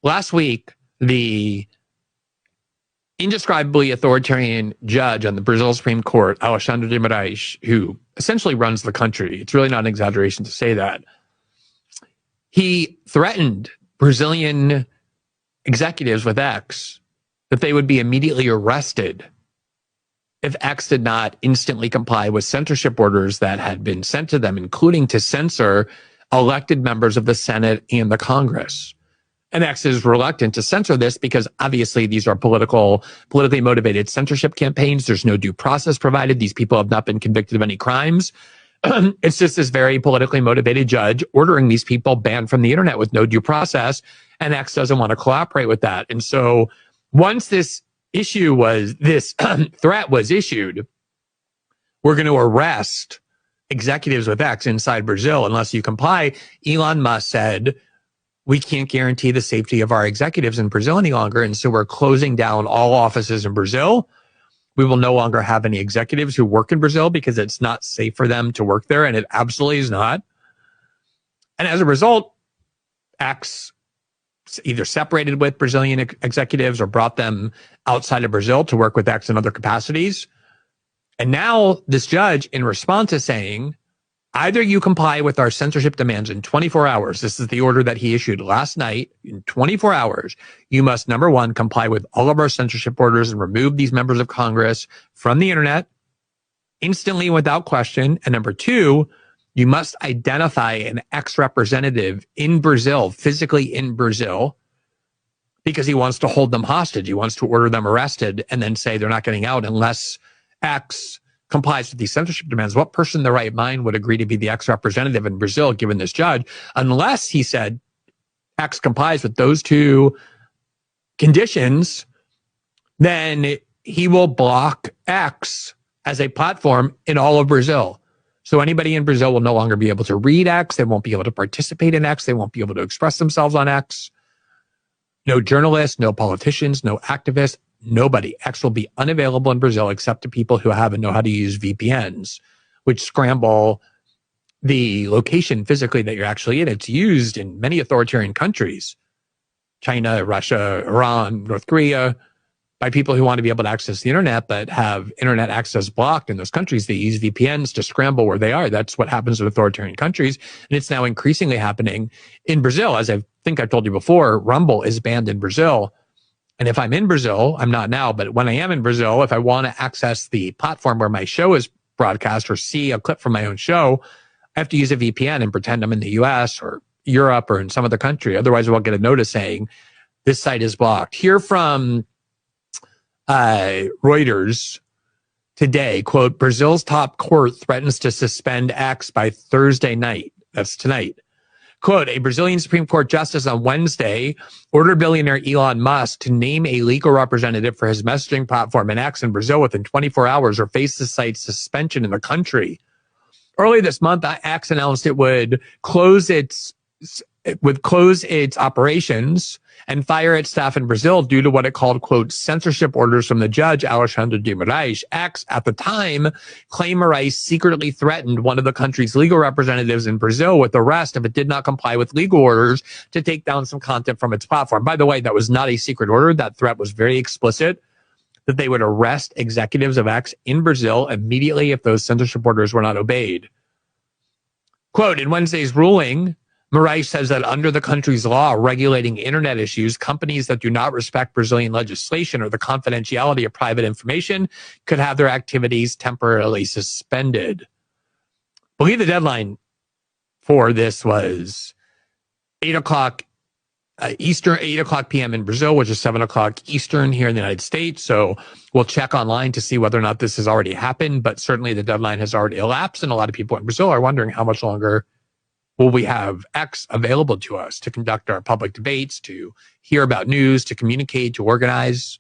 Last week, the indescribably authoritarian judge on the Brazil Supreme Court, Alexandre de Moraes, who essentially runs the country, it's really not an exaggeration to say that, he threatened Brazilian executives with X that they would be immediately arrested if X did not instantly comply with censorship orders that had been sent to them, including to censor elected members of the Senate and the Congress. And X is reluctant to censor this because obviously these are politically motivated censorship campaigns. There's no due process provided. These people have not been convicted of any crimes. It's just this very politically motivated judge ordering these people banned from the internet with no due process. And X doesn't want to cooperate with that. And so once this threat was issued, we're going to arrest executives with X inside Brazil unless you comply. Elon Musk said, we can't guarantee the safety of our executives in Brazil any longer. And so we're closing down all offices in Brazil. We will no longer have any executives who work in Brazil because it's not safe for them to work there. And it absolutely is not. And as a result, X either separated with Brazilian executives or brought them outside of Brazil to work with X in other capacities. And now this judge, in response, is saying, either you comply with our censorship demands in 24 hours. This is the order that he issued last night. In 24 hours, you must, number one, comply with all of our censorship orders and remove these members of Congress from the internet instantly without question. And number two, you must identify an X representative in Brazil, physically in Brazil, because he wants to hold them hostage. He wants to order them arrested and then say they're not getting out unless X complies with these censorship demands. What person in their right mind would agree to be the X representative in Brazil, given this judge, unless he said X complies with those two conditions, then he will block X as a platform in all of Brazil. So anybody in Brazil will no longer be able to read X. They won't be able to participate in X. They won't be able to express themselves on X. No journalists, no politicians, no activists. Nobody. X will be unavailable in Brazil except to people who have and know how to use VPNs, which scramble the location physically that you're actually in. It's used in many authoritarian countries, China, Russia, Iran, North Korea, by people who want to be able to access the internet but have internet access blocked in those countries. They use VPNs to scramble where they are. That's what happens in authoritarian countries. And it's now increasingly happening in Brazil. As I think I've told you before, Rumble is banned in Brazil. And if I'm in Brazil, I'm not now, but when I am in Brazil, if I want to access the platform where my show is broadcast or see a clip from my own show, I have to use a VPN and pretend I'm in the US or Europe or in some other country. Otherwise, we'll get a notice saying this site is blocked. Here from Reuters today, quote, Brazil's top court threatens to suspend X by Thursday night. That's tonight. Quote, a Brazilian Supreme Court justice on Wednesday ordered billionaire Elon Musk to name a legal representative for his messaging platform in X in Brazil within 24 hours or face the site's suspension in the country. Early this month, X announced it would close its operations and fire its staff in Brazil due to what it called, quote, censorship orders from the judge, Alexandre de Moraes. X, at the time, claimed Moraes secretly threatened one of the country's legal representatives in Brazil with arrest if it did not comply with legal orders to take down some content from its platform. By the way, that was not a secret order. That threat was very explicit, that they would arrest executives of X in Brazil immediately if those censorship orders were not obeyed. Quote, in Wednesday's ruling, Moraes says that under the country's law regulating internet issues, companies that do not respect Brazilian legislation or the confidentiality of private information could have their activities temporarily suspended. I believe the deadline for this was 8 o'clock Eastern, 8 o'clock p.m. in Brazil, which is 7 o'clock Eastern here in the United States. So we'll check online to see whether or not this has already happened, but certainly the deadline has already elapsed, and a lot of people in Brazil are wondering how much longer will we have X available to us to conduct our public debates, to hear about news, to communicate, to organize.